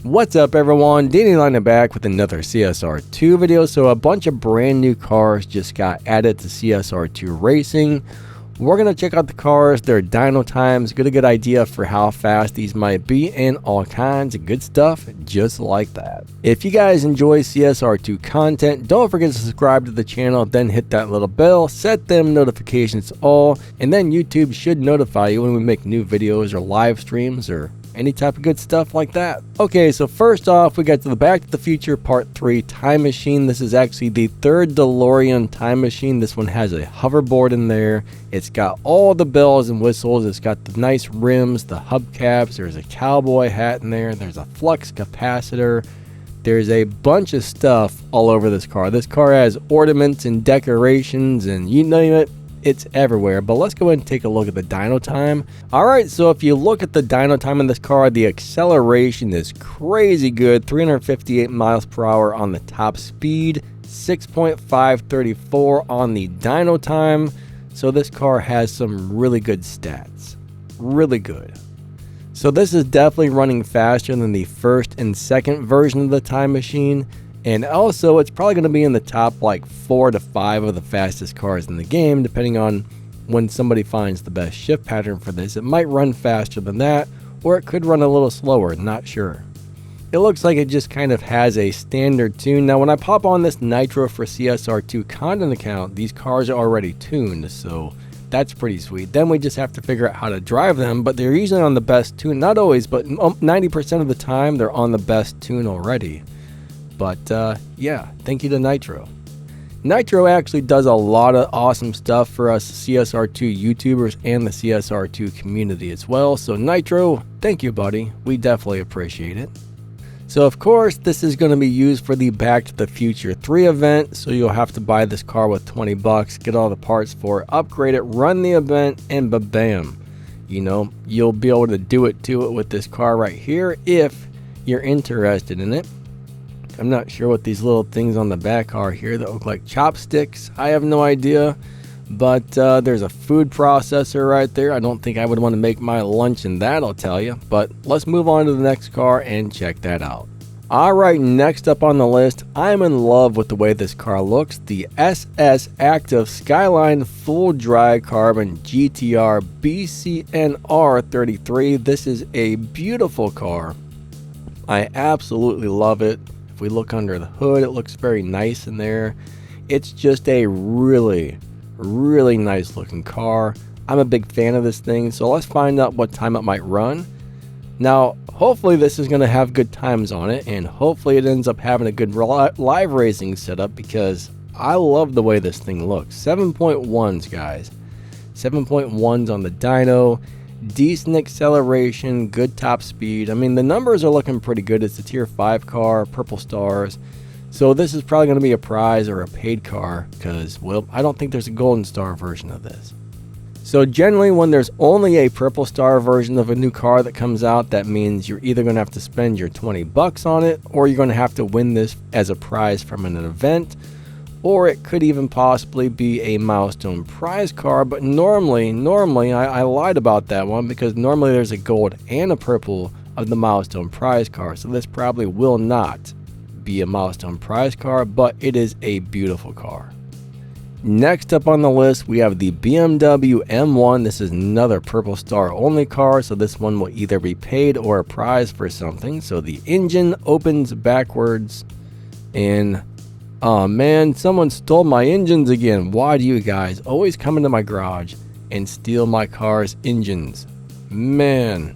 What's up everyone, Danny Line back with another CSR2 video. So a bunch of brand new cars just got added to CSR2 Racing. We're going to check out the cars, their dyno times, get a good idea for how fast these might be, and all kinds of good stuff just like that. If you guys enjoy CSR2 content, don't forget to subscribe to the channel, then hit that little bell, set them notifications to all, and then YouTube should notify you when we make new videos or live streams or any type of good stuff like that. Okay, so first off, we got to the Back to the Future Part 3 time machine. This is actually the third DeLorean time machine. This one has a hoverboard in there. It's got all the bells and whistles. It's got the nice rims, the hubcaps. There's a cowboy hat in there. There's a flux capacitor. There's a bunch of stuff all over this car. This car has ornaments and decorations and you name it. It's everywhere. But let's go ahead and take a look at the dyno time. Alright, so if you look at the dyno time in this car, the acceleration is crazy good. 358 miles per hour on the top speed, 6.534 on the dyno time. So this car has some really good stats. Really good. So this is definitely running faster than the first and second version of the time machine. And also, it's probably going to be in the top like 4 to 5 of the fastest cars in the game, depending on when somebody finds the best shift pattern for this. It might run faster than that, or it could run a little slower, not sure. It looks like it just kind of has a standard tune. Now, when I pop on this Nitro for CSR2 content account, these cars are already tuned, so that's pretty sweet. Then we just have to figure out how to drive them, but they're usually on the best tune. Not always, but 90% of the time, they're on the best tune already. But yeah, thank you to Nitro. Nitro actually does a lot of awesome stuff for us CSR2 YouTubers and the CSR2 community as well. So Nitro, thank you buddy. We definitely appreciate it. So of course, this is going to be used for the Back to the Future 3 event. So you'll have to buy this car with 20 bucks, get all the parts for it, upgrade it, run the event, and ba-bam. You know, you'll be able to do it to it with this car right here if you're interested in it. I'm not sure what these little things on the back are here that look like chopsticks. I have no idea, but there's a food processor right there. I don't think I would want to make my lunch in that, I'll tell you. But let's move on to the next car and check that out. Alright, next up on the list, I'm in love with the way this car looks. The SS Active Skyline Full Dry Carbon GTR BCNR 33. This is a beautiful car. I absolutely love it. If we look under the hood, it looks very nice in there. It's just a really nice looking car. I'm a big fan of this thing, so let's find out what time it might run. Now, hopefully this is going to have good times on it, and hopefully it ends up having a good live racing setup because I love the way this thing looks. 7.1s, guys. 7.1s on the dyno. Decent acceleration, good top speed. I mean, the numbers are looking pretty good. It's a tier 5 car, purple stars. So this is probably going to be a prize or a paid car because, well, I don't think there's a golden star version of this. So generally when there's only a purple star version of a new car that comes out, that means you're either going to have to spend your 20 bucks on it, or you're going to have to win this as a prize from an event. Or it could even possibly be a milestone prize car, but normally I lied about that one because normally there's a gold and a purple of the milestone prize car, so this probably will not be a milestone prize car, but it is a beautiful car. Next up on the list, we have the BMW M1. This is another purple star only car, so this one will either be paid or a prize for something. So the engine opens backwards, and oh man, someone stole my engines again. Why do you guys always come into my garage and steal my car's engines? Man.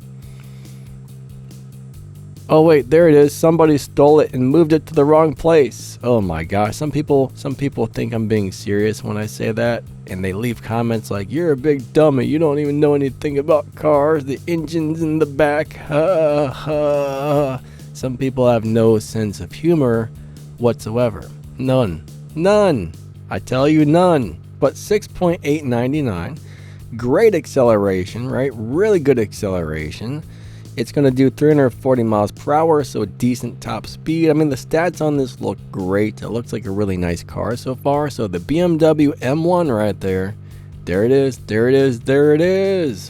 Oh wait, there it is. Somebody stole it and moved it to the wrong place. Oh my gosh. Some people think I'm being serious when I say that, and they leave comments like, "You're a big dummy. You don't even know anything about cars. The engine's in the back." Ha ha. Some people have no sense of humor whatsoever. None. I tell you, none. But 6.899, great acceleration, right? Really good acceleration. It's going to do 340 miles per hour, so a decent top speed. I mean, the stats on this look great. It looks like a really nice car so far. So the BMW M1 right there. There it is.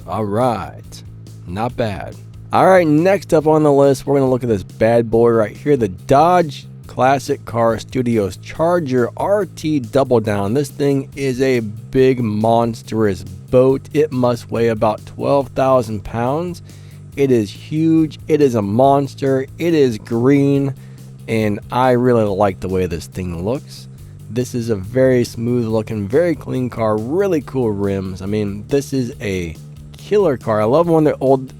All right. Not bad. Alright, next up on the list, we're going to look at this bad boy right here, the Dodge Classic Car Studios Charger RT Double Down. This thing is a big monstrous boat. It must weigh about 12,000 pounds. It is huge. It is a monster. It is green, and I really like the way this thing looks. This is a very smooth looking, very clean car, really cool rims. I mean, this is a killer car. I love when they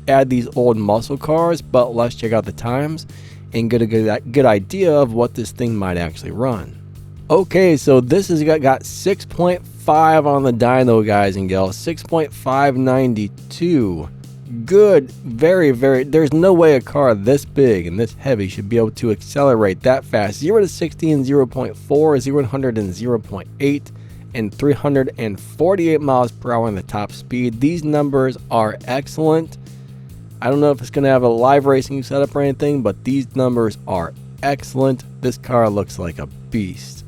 add these old muscle cars, but let's check out the times and get a good idea of what this thing might actually run. Okay, so this has got 6.5 on the dyno, guys and gals. 6.592. Good, very, there's no way a car this big and this heavy should be able to accelerate that fast. 0 to 60 in 0.4, 0 to 100 in 0.8, and 348 miles per hour in the top speed. These numbers are excellent. I don't know if it's going to have a live racing setup or anything, but these numbers are excellent. This car looks like a beast.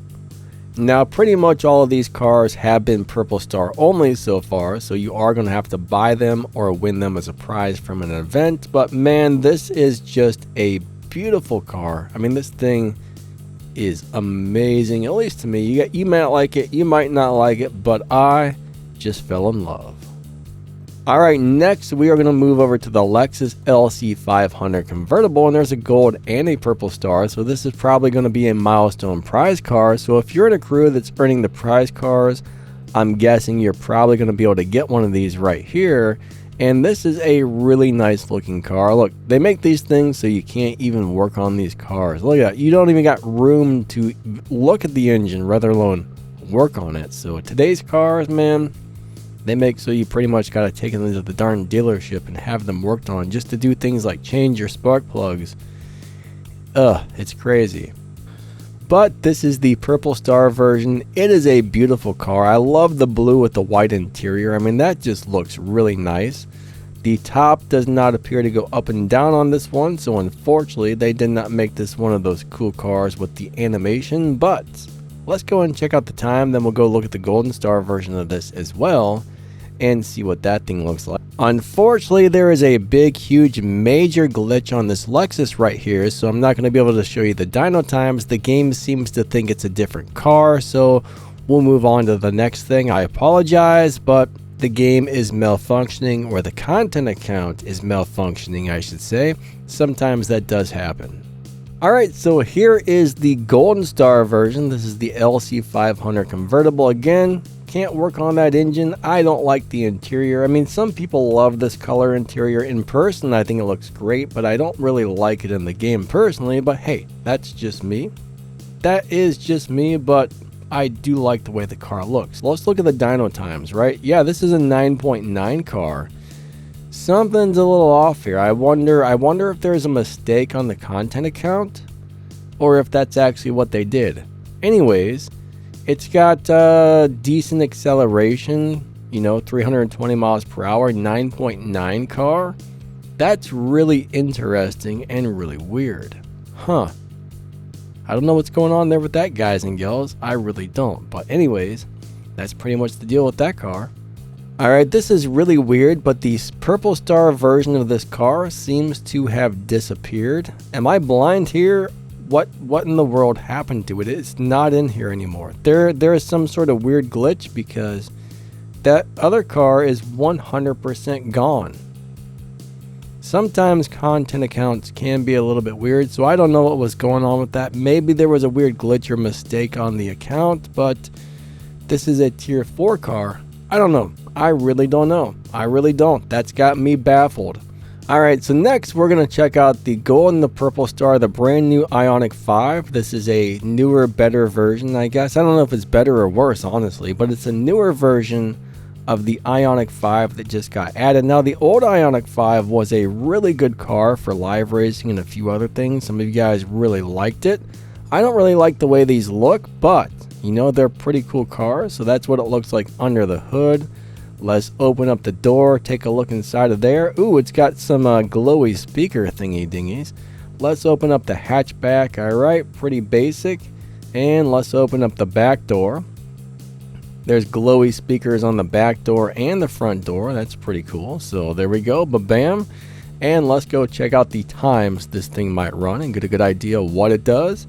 Now, pretty much all of these cars have been Purple Star only so far, so you are going to have to buy them or win them as a prize from an event. But man, this is just a beautiful car. I mean, this thing is amazing, at least to me. You might like it, you might not like it, but I just fell in love. Alright, next we are going to move over to the Lexus LC 500 Convertible, and there's a gold and a purple star, so this is probably going to be a milestone prize car. So if you're in a crew that's earning the prize cars, I'm guessing you're probably going to be able to get one of these right here. And this is a really nice looking car. Look, they make these things so you can't even work on these cars. Look at that, you don't even got room to look at the engine, let alone work on it. So today's cars, man, they make so you pretty much got to take them to the darn dealership and have them worked on just to do things like change your spark plugs. It's crazy. But this is the Purple Star version. It is a beautiful car. I love the blue with the white interior. I mean, that just looks really nice. The top does not appear to go up and down on this one, so unfortunately they did not make this one of those cool cars with the animation. But let's go and check out the time, then we'll go look at the Golden Star version of this as well and see what that thing looks like. Unfortunately, there is a big, huge, major glitch on this Lexus right here, so I'm not going to be able to show you the dyno times. The game seems to think it's a different car, so we'll move on to the next thing. I apologize, but the game is malfunctioning, or the content account is malfunctioning, I should say. Sometimes that does happen. Alright, so here is the Golden Star version. This is the LC 500 Convertible. Again, can't work on that engine. I don't like the interior. I mean, some people love this color interior. In person, I think it looks great, but I don't really like it in the game personally. But hey, that's just me. That is just me, but I do like the way the car looks. Let's look at the dyno times, right? Yeah, this is a 9.9 car. Something's a little off here. I wonder if there's a mistake on the content account, or if that's actually what they did. Anyways, it's got decent acceleration, you know, 320 miles per hour, 9.9 car. That's really interesting and really weird. Huh. I don't know what's going on there with that, guys and gals. I really don't. But anyways, that's pretty much the deal with that car. Alright, this is really weird, but the Purple Star version of this car seems to have disappeared. Am I blind here? What in the world happened to it? It's not in here anymore. There is some sort of weird glitch because that other car is 100% gone. Sometimes content accounts can be a little bit weird, so I don't know what was going on with that. Maybe there was a weird glitch or mistake on the account, but this is a tier 4 car. I don't know. I really don't know. I really don't. That's got me baffled. Alright, so next we're going to check out the Gold and the Purple Star, the brand new Ioniq 5. This is a newer, better version, I guess. I don't know if it's better or worse, honestly, but it's a newer version of the Ioniq 5 that just got added. Now, the old Ioniq 5 was a really good car for live racing and a few other things. Some of you guys really liked it. I don't really like the way these look, but, you know, they're pretty cool cars, so that's what it looks like under the hood. Let's open up the door, take a look inside of there. Ooh, it's got some glowy speaker thingy dingies. Let's open up the hatchback. Alright, pretty basic. And let's open up the back door. There's glowy speakers on the back door and the front door. That's pretty cool. So there we go, ba-bam. And let's go check out the times this thing might run and get a good idea of what it does.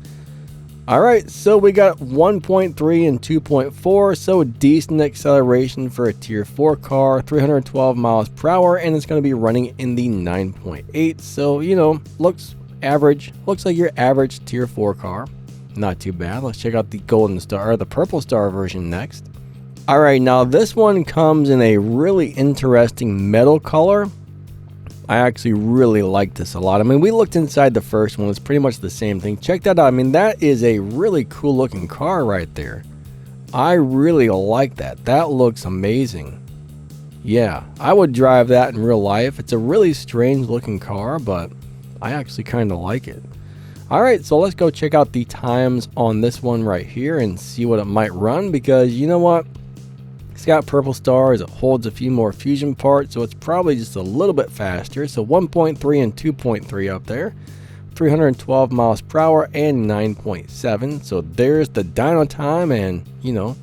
Alright, so we got 1.3 and 2.4, so decent acceleration for a tier 4 car, 312 miles per hour, and it's going to be running in the 9.8, so you know, looks average, looks like your average tier 4 car. Not too bad. Let's check out the golden star, or the purple star version next. Alright, now this one comes in a really interesting metal color. I actually really like this a lot. I mean, we looked inside the first one. It's pretty much the same thing. Check that out. I mean, that is a really cool looking car right there. I really like that. That looks amazing. Yeah, I would drive that in real life. It's a really strange looking car, but I actually kind of like it. Alright, so let's go check out the times on this one right here and see what it might run, because you know what? It's got purple stars, it holds a few more fusion parts, so it's probably just a little bit faster. So 1.3 and 2.3 up there, 312 miles per hour and 9.7. So there's the dyno time, and you know,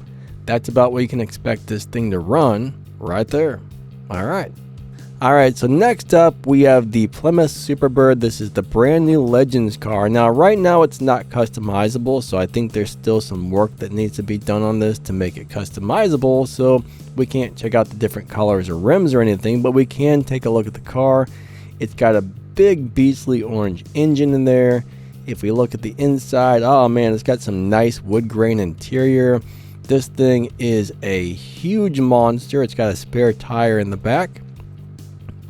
that's about what you can expect this thing to run right there. Alright, so next up we have the Plymouth Superbird. This is the brand new Legends car. Now right now it's not customizable, so I think there's still some work that needs to be done on this to make it customizable, so we can't check out the different colors or rims or anything, but we can take a look at the car. It's got a big beastly orange engine in there. If we look at the inside, oh man, it's got some nice wood grain interior. This thing is a huge monster. It's got a spare tire in the back.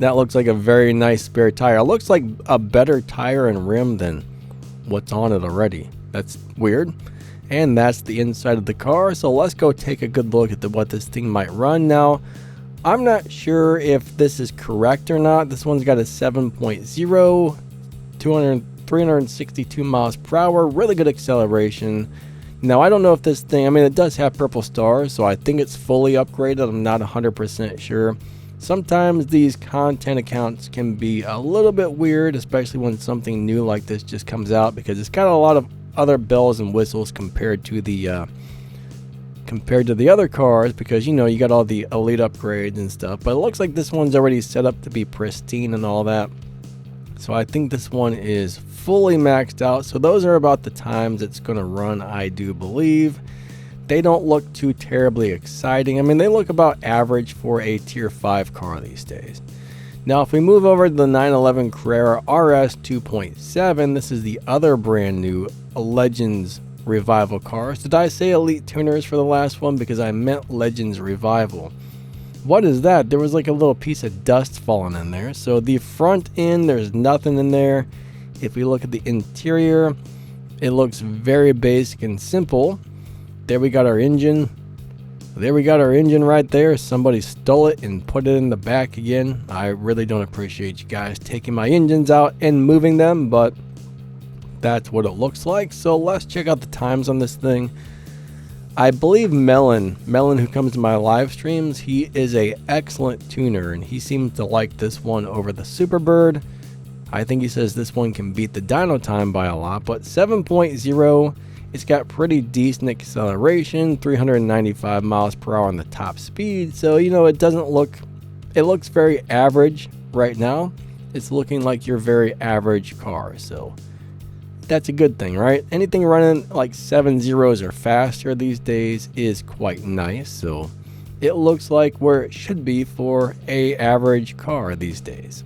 That looks like a very nice spare tire. It looks like a better tire and rim than what's on it already. That's weird. And that's the inside of the car. So let's go take a good look at what this thing might run. Now, I'm not sure if this is correct or not. This one's got a 7.0, 362 miles per hour, really good acceleration. Now, I don't know if this thing, I mean, it does have purple stars, so I think it's fully upgraded. I'm not 100% sure. Sometimes these content accounts can be a little bit weird, especially when something new like this just comes out, because it's got a lot of other bells and whistles compared to the other cars, because you know, you got all the elite upgrades and stuff. But it looks like this one's already set up to be pristine and all that. So I think this one is fully maxed out. So those are about the times it's going to run, I do believe. They don't look too terribly exciting. I mean, they look about average for a tier 5 car these days. Now, if we move over to the 911 Carrera RS 2.7, this is the other brand new Legends Revival cars. Did I say Elite Tuners for the last one? Because I meant Legends Revival. What is that? There was like a little piece of dust falling in there. So the front end, there's nothing in there. If we look at the interior, it looks very basic and simple. There we got our engine. There we got our engine right there. Somebody stole it and put it in the back again. I really don't appreciate you guys taking my engines out and moving them, but that's what it looks like. So let's check out the times on this thing. I believe Melon, who comes to my live streams, he is a excellent tuner, and he seems to like this one over the Superbird. I think he says this one can beat the dyno time by a lot, but 7.0, it's got pretty decent acceleration, 395 miles per hour on the top speed. So, you know, it looks very average right now. It's looking like your very average car. So that's a good thing, right? Anything running like 7 zeros or faster these days is quite nice. So it looks like where it should be for a average car these days.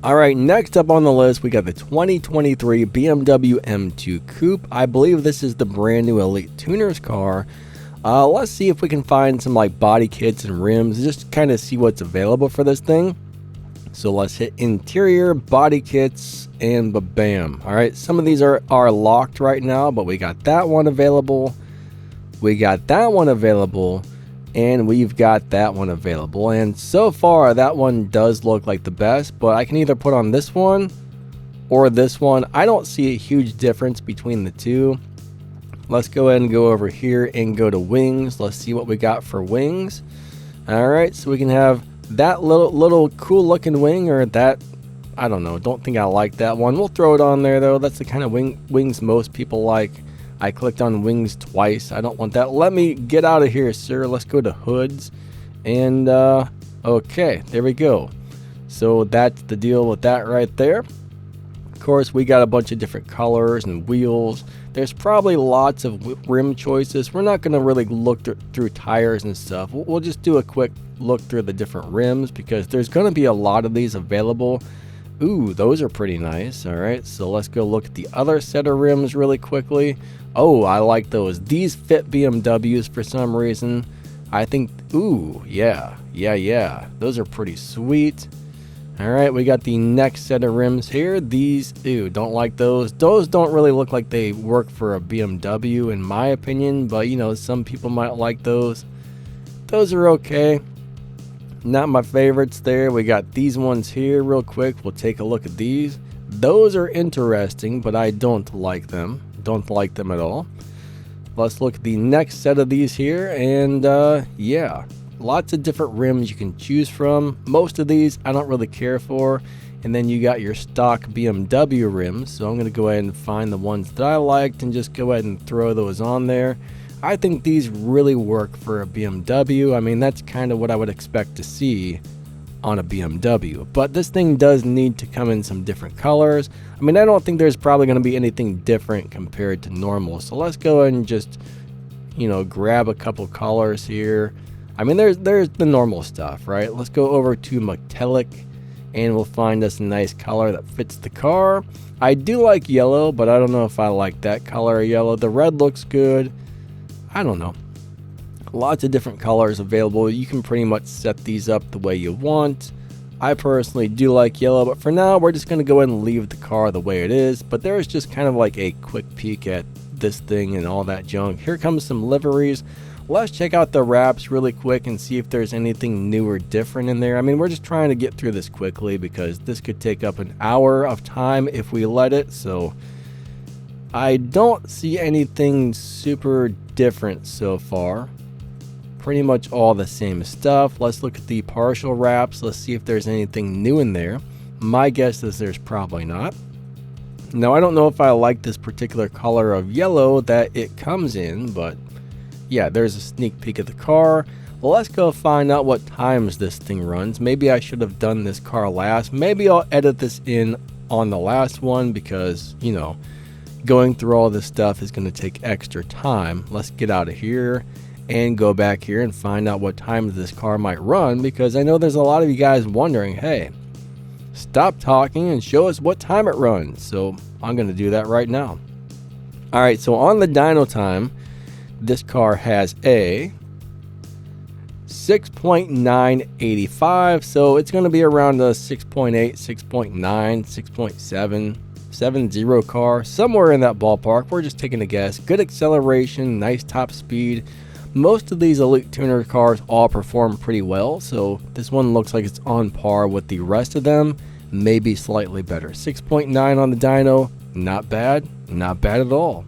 All right, next up on the list, we got the 2023 BMW M2 Coupe. I believe this is the brand new Elite Tuners car. Let's see if we can find some like body kits and rims, just kind of see what's available for this thing. So let's hit interior, body kits, and bam. All right, some of these are locked right now, but we got that one available. We got that one available. And we've got that one available, and so far that one does look like the best, but I can either put on this one or this one. I don't see a huge difference between the two. Let's go ahead and go over here and go to wings. Let's see what we got for wings. All right, so we can have that little cool looking wing, or that, I don't know, don't think I like that one. We'll throw it on there though. That's the kind of wings most people like. I clicked on wings twice. I don't want that. Let me get out of here, sir. Let's go to hoods. And, okay, there we go. So that's the deal with that right there. Of course, we got a bunch of different colors and wheels. There's probably lots of rim choices. We're not going to really look through tires and stuff. We'll just do a quick look through the different rims because there's going to be a lot of these available. Ooh, those are pretty nice. All right, so let's go look at the other set of rims really quickly. Oh, I like those. These fit BMWs for some reason. I think, ooh, yeah. Those are pretty sweet. All right, we got the next set of rims here. These, ew, don't like those. Those don't really look like they work for a BMW in my opinion, but you know, some people might like those. Those are okay. Not my favorites there. We got these ones here real quick. We'll take a look at these. Those are interesting, but I don't like them. Don't like them at all. Let's look at the next set of these here, and yeah. Lots of different rims you can choose from. Most of these I don't really care for. And then you got your stock BMW rims. So I'm going to go ahead and find the ones that I liked and just go ahead and throw those on there. I think these really work for a BMW. I mean, that's kind of what I would expect to see on a BMW. But this thing does need to come in some different colors. I mean, I don't think there's probably going to be anything different compared to normal. So let's go ahead and just, you know, grab a couple colors here. I mean, there's the normal stuff, right? Let's go over to metallic and we'll find us a nice color that fits the car. I do like yellow, but I don't know if I like that color of yellow. The red looks good. I don't know. Lots of different colors available. You can pretty much set these up the way you want. I personally do like yellow, but for now, we're just going to go ahead and leave the car the way it is. But there's just kind of like a quick peek at this thing and all that junk. Here comes some liveries. Let's check out the wraps really quick and see if there's anything new or different in there. I mean, we're just trying to get through this quickly because this could take up an hour of time if we let it. So I don't see anything super different so far. Pretty much all the same stuff. Let's look at the partial wraps. Let's see if there's anything new in there. My guess is there's probably not. Now, I don't know if I like this particular color of yellow that it comes in, but yeah, there's a sneak peek of the car. Well, let's go find out what times this thing runs. Maybe I should have done this car last. Maybe I'll edit this in on the last one because, you know, going through all this stuff is going to take extra time. Let's get out of here and go back here and find out what times this car might run because I know there's a lot of you guys wondering, hey, stop talking and show us what time it runs. So I'm going to do that right now. All right, so on the dyno time, this car has a 6.985, so it's going to be around a 6.8, 6.9, 6.7, 7.0 car, somewhere in that ballpark. We're just taking a guess. Good acceleration, nice top speed. Most of these elite tuner cars all perform pretty well, so this one looks like it's on par with the rest of them, maybe slightly better. 6.9 on the dyno, not bad at all.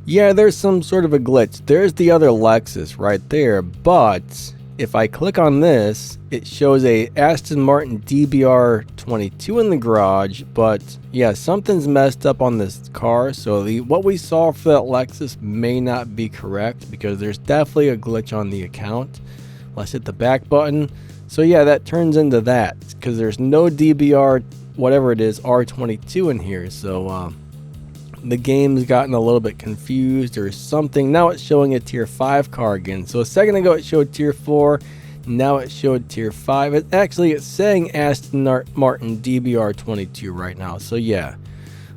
Yeah, there's some sort of a glitch. There's the other Lexus right there, but if I click on this, it shows a Aston Martin DBR22 in the garage, but yeah, something's messed up on this car, so what we saw for that Lexus may not be correct because there's definitely a glitch on the account. Let's hit the back button. So yeah, that turns into that because there's no DBR, whatever it is, R22 in here, so the game's gotten a little bit confused or something. Now it's showing a tier 5 car again. So a second ago it showed tier 4. Now it showed tier 5. It's saying Aston Martin DBR22 right now. So yeah,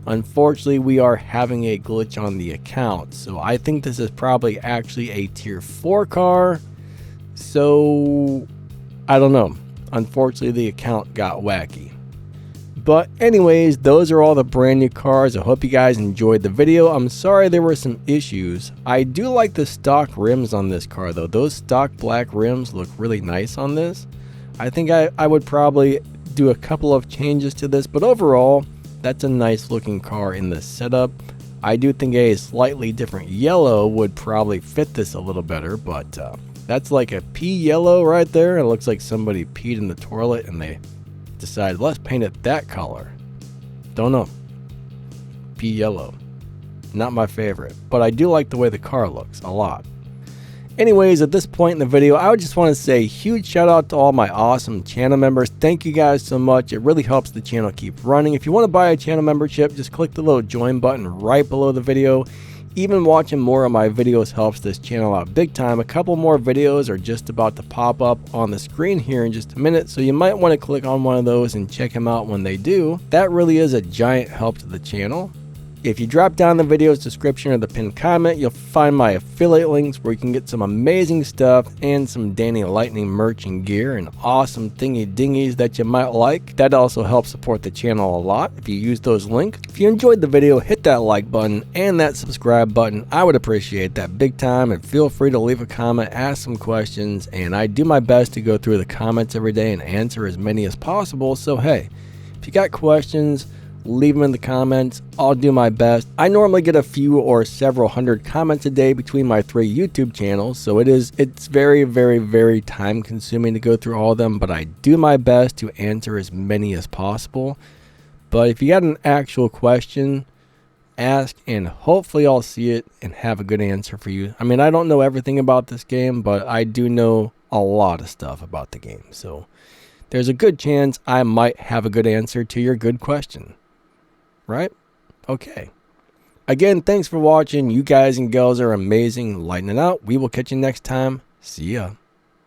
unfortunately we are having a glitch on the account. So I think this is probably actually a tier 4 car. So I don't know. Unfortunately the account got wacky. But anyways, those are all the brand new cars. I hope you guys enjoyed the video. I'm sorry there were some issues. I do like the stock rims on this car though. Those stock black rims look really nice on this. I think I would probably do a couple of changes to this, but overall, that's a nice looking car in the setup. I do think a slightly different yellow would probably fit this a little better, but that's like a pea yellow right there. It looks like somebody peed in the toilet and they decided let's paint it that color. Don't know. Pea yellow. Not my favorite, but I do like the way the car looks a lot. Anyways, at this point in the video, I would just want to say huge shout out to all my awesome channel members. Thank you guys so much. It really helps the channel keep running. If you want to buy a channel membership, just click the little join button right below the video. Even watching more of my videos helps this channel out big time. A couple more videos are just about to pop up on the screen here in just a minute, so you might want to click on one of those and check them out when they do. That really is a giant help to the channel. If you drop down the video's description or the pinned comment, you'll find my affiliate links where you can get some amazing stuff and some Danny Lightning merch and gear and awesome thingy dingies that you might like. That also helps support the channel a lot if you use those links. If you enjoyed the video, hit that like button and that subscribe button. I would appreciate that big time, and feel free to leave a comment, ask some questions, and I do my best to go through the comments every day and answer as many as possible. So hey, if you got questions, leave them in the comments. I'll do my best. I normally get a few or several hundred comments a day between my 3 YouTube channels, so it's very time consuming to go through all of them, but I do my best to answer as many as possible. But if you got an actual question, ask and hopefully I'll see it and have a good answer for you. I mean, I don't know everything about this game, but I do know a lot of stuff about the game, so there's a good chance I might have a good answer to your good question. Right? Okay. Again, thanks for watching. You guys and girls are amazing. Lightning out. We will catch you next time. See ya.